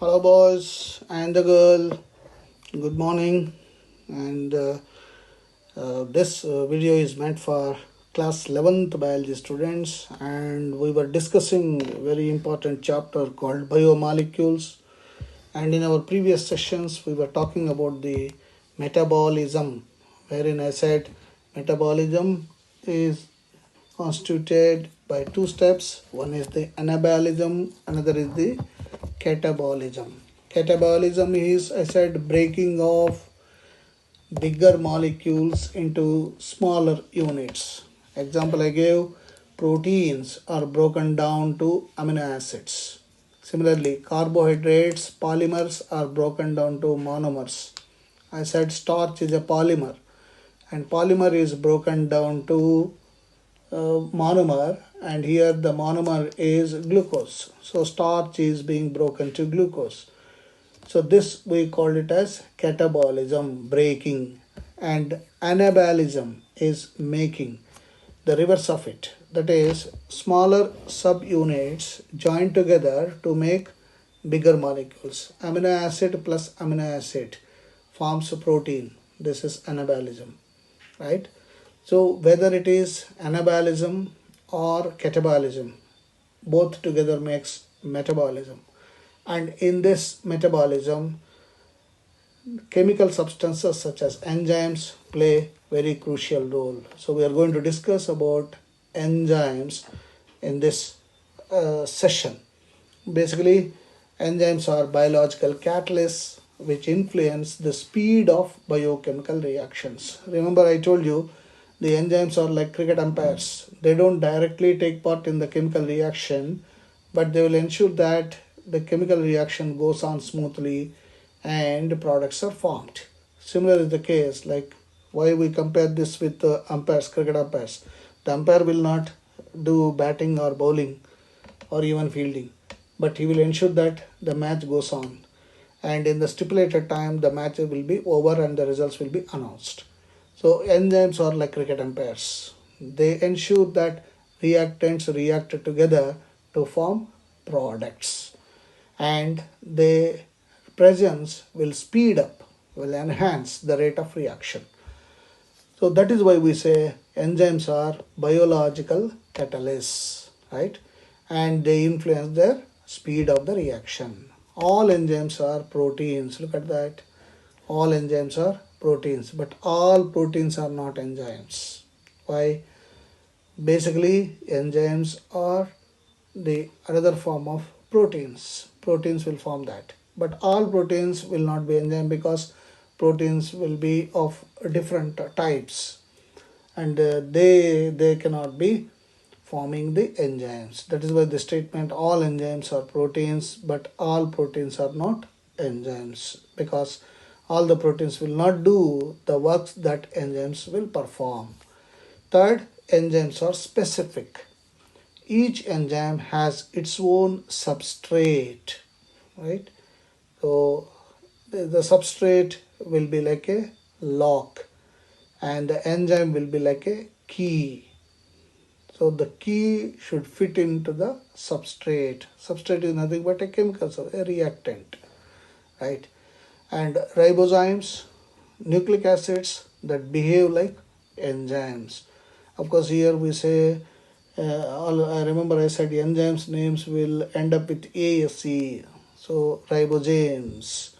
Hello, boys and the girl. Good morning. And this video is meant for class 11th biology students. And we were discussing a very important chapter called Biomolecules. And in our previous sessions, we were talking about the metabolism, wherein I said metabolism is constituted by two steps. One is the anabolism, another is the catabolism. Catabolism is, I said, breaking of bigger molecules into smaller units. Example I gave, proteins are broken down to amino acids. Similarly, carbohydrates, polymers are broken down to monomers. I said starch is a polymer, and polymer is broken down to monomer, and here the monomer is glucose. So starch is being broken to glucose. So this we call it as catabolism, breaking, and anabolism is making, the reverse of it. That is, smaller subunits join together to make bigger molecules. Amino acid plus amino acid forms a protein. This is anabolism, right? So whether it is anabolism or catabolism, both together makes metabolism. And in this metabolism, chemical substances such as enzymes play very crucial role. So we are going to discuss about enzymes in this session. Basically, enzymes are biological catalysts which influence the speed of biochemical reactions. Remember, I told you the enzymes are like cricket umpires. They don't directly take part in the chemical reaction, but they will ensure that the chemical reaction goes on smoothly and products are formed. Similar is the case, like why we compare this with the umpires, cricket umpires. The umpire will not do batting or bowling or even fielding, but he will ensure that the match goes on. And in the stipulated time, the match will be over and the results will be announced. So enzymes are like cricket umpires. They ensure that reactants react together to form products, and their presence will speed up, will enhance the rate of reaction. So that is why we say enzymes are biological catalysts, right? And they influence the speed of the reaction. All enzymes are proteins. Look at that. All enzymes are proteins, but all proteins are not enzymes. Why? Basically, enzymes are the another form of proteins. Proteins will form that, but all proteins will not be enzyme, because proteins will be of different types, and they cannot be forming the enzymes. That is why the statement all enzymes are proteins, but all proteins are not enzymes, because all the proteins will not do the works that enzymes will perform. Third, enzymes are specific. Each enzyme has its own substrate, right? So the substrate will be like a lock, and the enzyme will be like a key. So the key should fit into the substrate. Substrate is nothing but a chemical, a reactant, right? And ribozymes, nucleic acids that behave like enzymes. Of course, here we say, I remember I said enzymes names will end up with ASE, so ribozymes.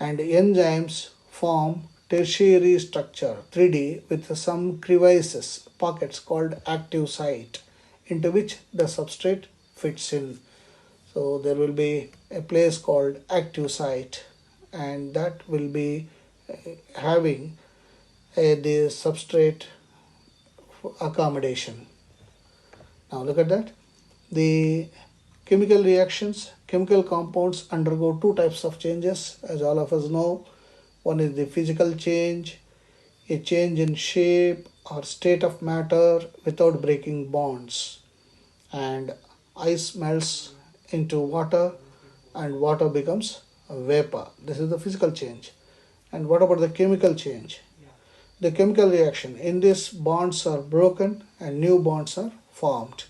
And enzymes form tertiary structure, 3D, with some crevices, pockets called active site, into which the substrate fits in. So there will be a place called active site, and that will be having the substrate accommodation. Now look at that. The chemical reactions, chemical compounds undergo two types of changes, as all of us know. One is the physical change, a change in shape or state of matter without breaking bonds. And ice melts into water and water becomes a vapor. This is the physical change. And what about the chemical change? The chemical reaction, in this bonds are broken and new bonds are formed.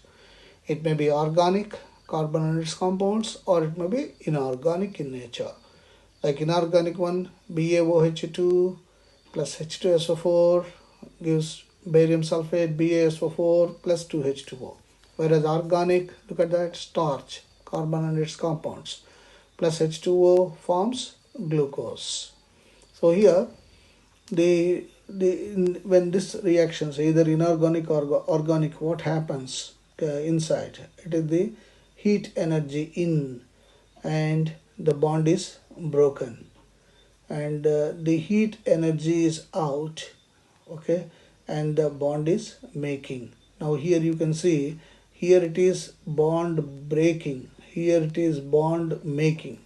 It may be organic, carbon and its compounds, or it may be inorganic in nature. Like inorganic one, BaOH2 plus H2SO4 gives barium sulfate, BaSO4 plus 2H2O. Whereas organic, look at that, starch, carbon and its compounds, plus H2O forms glucose. So here, when this reactions, either inorganic or organic, what happens inside? It is the heat energy in, and the bond is broken, and the heat energy is out, okay, and the bond is making. Now here you can see, here it is bond breaking, here it is bond making.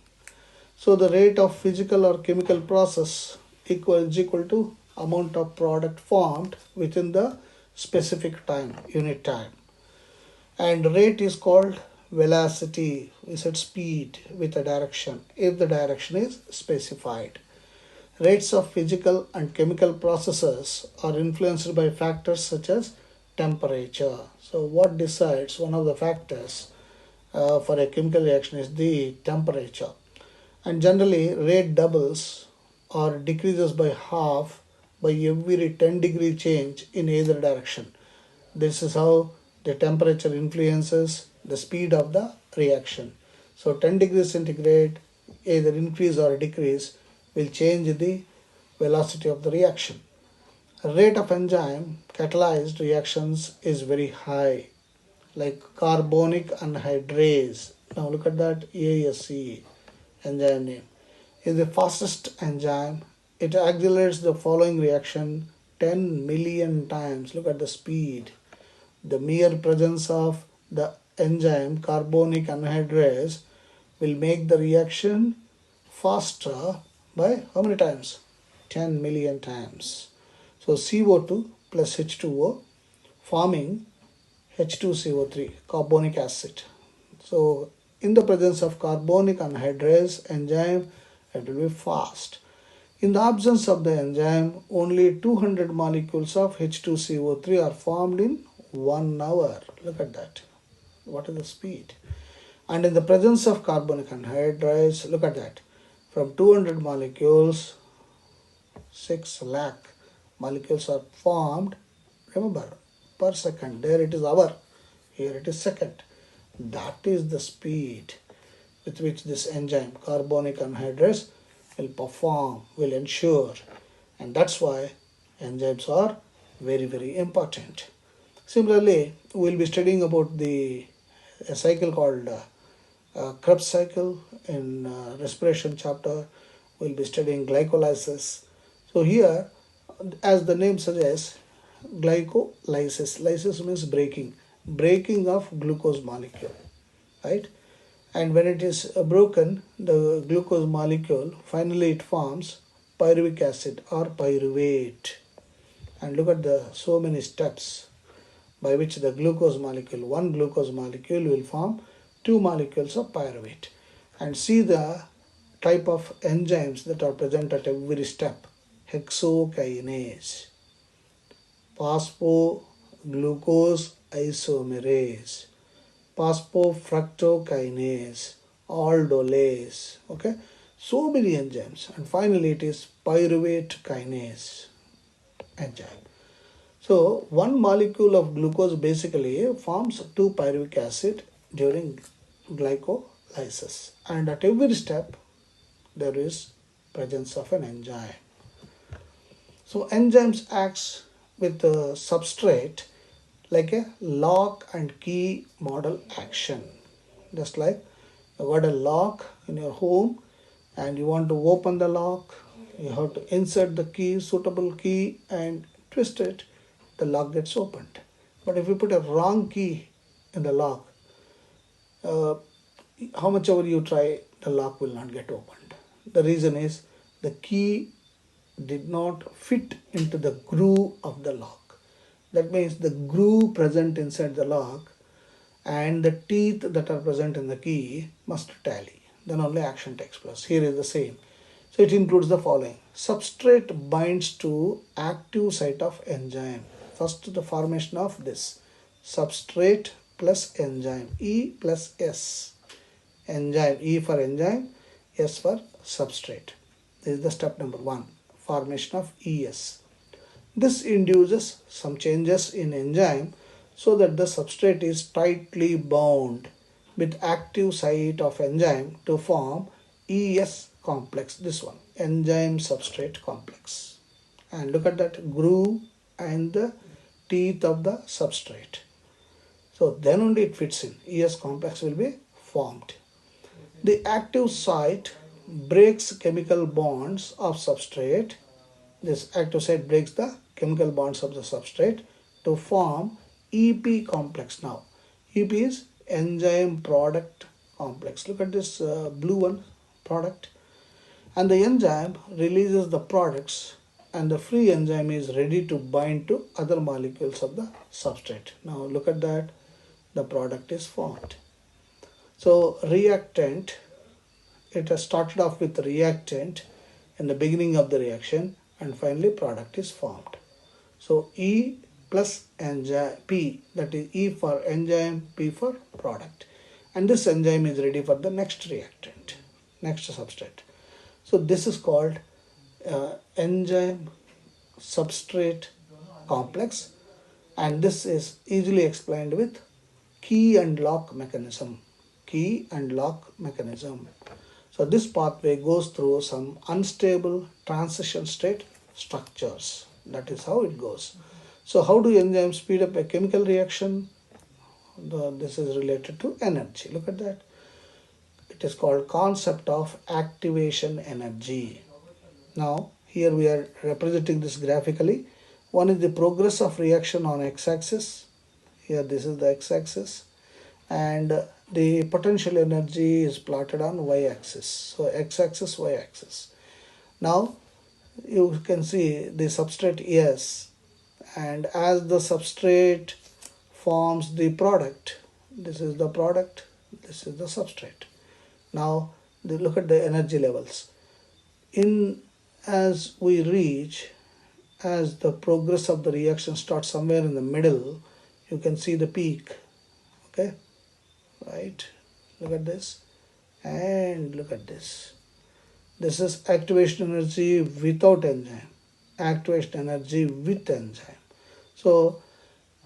So the rate of physical or chemical process is equal to amount of product formed within the specific time, unit time. And rate is called velocity, is at speed with a direction, if the direction is specified. Rates of physical and chemical processes are influenced by factors such as temperature. So what decides, one of the factors for a chemical reaction is the temperature. And generally rate doubles or decreases by half by every 10-degree change in either direction. This is how the temperature influences the speed of the reaction. So 10 degrees centigrade, either increase or decrease, will change the velocity of the reaction. Rate of enzyme catalyzed reactions is very high, like carbonic anhydrase. Now look at that, ASE, enzyme name, is the fastest enzyme. It accelerates the following reaction 10 million times. Look at the speed. The mere presence of the enzyme carbonic anhydrase will make the reaction faster by how many times? 10 million times. So CO2 plus H2O forming H2CO3, carbonic acid. So in the presence of carbonic anhydrase enzyme, it will be fast. In the absence of the enzyme, only 200 molecules of H2CO3 are formed in 1 hour. Look at that. What is the speed? And in the presence of carbonic anhydrase, look at that. From 200 molecules, 6 lakh molecules are formed. Remember, per second. There it is hour. Here it is second. That is the speed with which this enzyme, carbonic anhydrase, will perform, will ensure. And that's why enzymes are very, very important. Similarly, we will be studying about a cycle called Krebs cycle in respiration chapter. We will be studying glycolysis. So here, as the name suggests, glycolysis. Lysis means breaking of glucose molecule, right? And when it is broken, the glucose molecule, finally it forms pyruvic acid or pyruvate. And look at the so many steps by which the glucose molecule, one glucose molecule will form 2 molecules of pyruvate. And see the type of enzymes that are present at every step. Hexokinase, phosphoglucose isomerase, phosphofructokinase, aldolase. Okay, so many enzymes. And finally it is pyruvate kinase enzyme. So one molecule of glucose basically forms 2 pyruvic acid during glycolysis, and at every step there is presence of an enzyme. So enzymes acts with the substrate like a lock and key model action. Just like you got a lock in your home and you want to open the lock, you have to insert the key, suitable key, and twist it, the lock gets opened. But if you put a wrong key in the lock, how much ever you try, the lock will not get opened. The reason is the key did not fit into the groove of the lock. That means the groove present inside the lock and the teeth that are present in the key must tally. Then only action takes place. Here is the same. So it includes the following. Substrate binds to active site of enzyme. First, the formation of this substrate plus enzyme. E plus S. Enzyme. E for enzyme, S for substrate. This is the step number 1, formation of ES. This induces some changes in enzyme so that the substrate is tightly bound with active site of enzyme to form ES complex. This one, enzyme substrate complex. And look at that groove and the teeth of the substrate. So then only it fits in. ES complex will be formed. The active site breaks chemical bonds of substrate. This active site breaks the chemical bonds of the substrate to form EP complex now. EP is enzyme product complex. Look at this blue one, product. And the enzyme releases the products and the free enzyme is ready to bind to other molecules of the substrate. Now look at that, the product is formed. So reactant, it has started off with reactant in the beginning of the reaction and finally product is formed. So E plus enzyme, P, that is E for enzyme, P for product. And this enzyme is ready for the next reactant, next substrate. So this is called enzyme substrate complex, and this is easily explained with key and lock mechanism. Key and lock mechanism. So this pathway goes through some unstable transition state structures. That is how it goes. So how do enzymes speed up a chemical reaction? This is related to energy. Look at that. It is called concept of activation energy. Now here we are representing this graphically. One is the progress of reaction on x-axis. Here this is the x-axis. And the potential energy is plotted on y-axis. So x-axis, y-axis. Now you can see the substrate S, and as the substrate forms the product, this is the product, this is the substrate. Now look at the energy levels. As we reach, as the progress of the reaction starts somewhere in the middle, you can see the peak. Okay, right? Look at this and look at this. This is activation energy without enzyme, activation energy with enzyme. So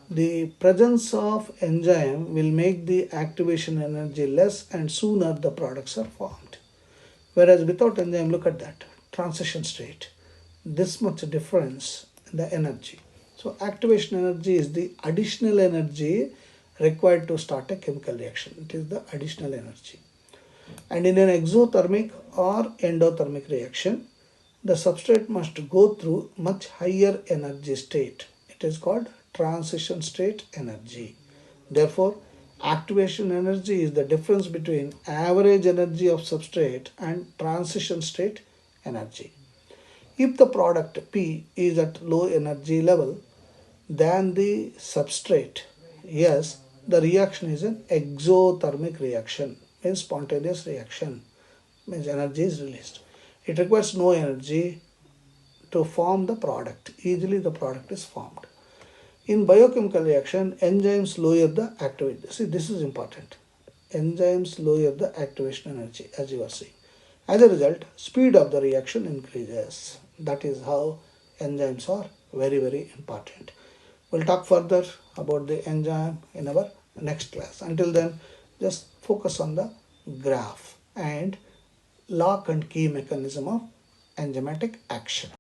the presence of enzyme will make the activation energy less and sooner the products are formed. Whereas without enzyme, look at that, transition state, this much difference in the energy. So activation energy is the additional energy required to start a chemical reaction. It is the additional energy. And in an exothermic or endothermic reaction, the substrate must go through much higher energy state. It is called transition state energy. Therefore, activation energy is the difference between average energy of substrate and transition state energy. If the product P is at low energy level than the substrate, yes, the reaction is an exothermic reaction, means spontaneous reaction, means energy is released. It requires no energy to form the product. Easily the product is formed. In biochemical reaction, enzymes lower the activation. See, this is important. Enzymes lower the activation energy, as you are seeing. As a result, speed of the reaction increases. That is how enzymes are very, very important. We'll talk further about the enzyme in our next class. Until then, just focus on the graph and lock and key mechanism of enzymatic action.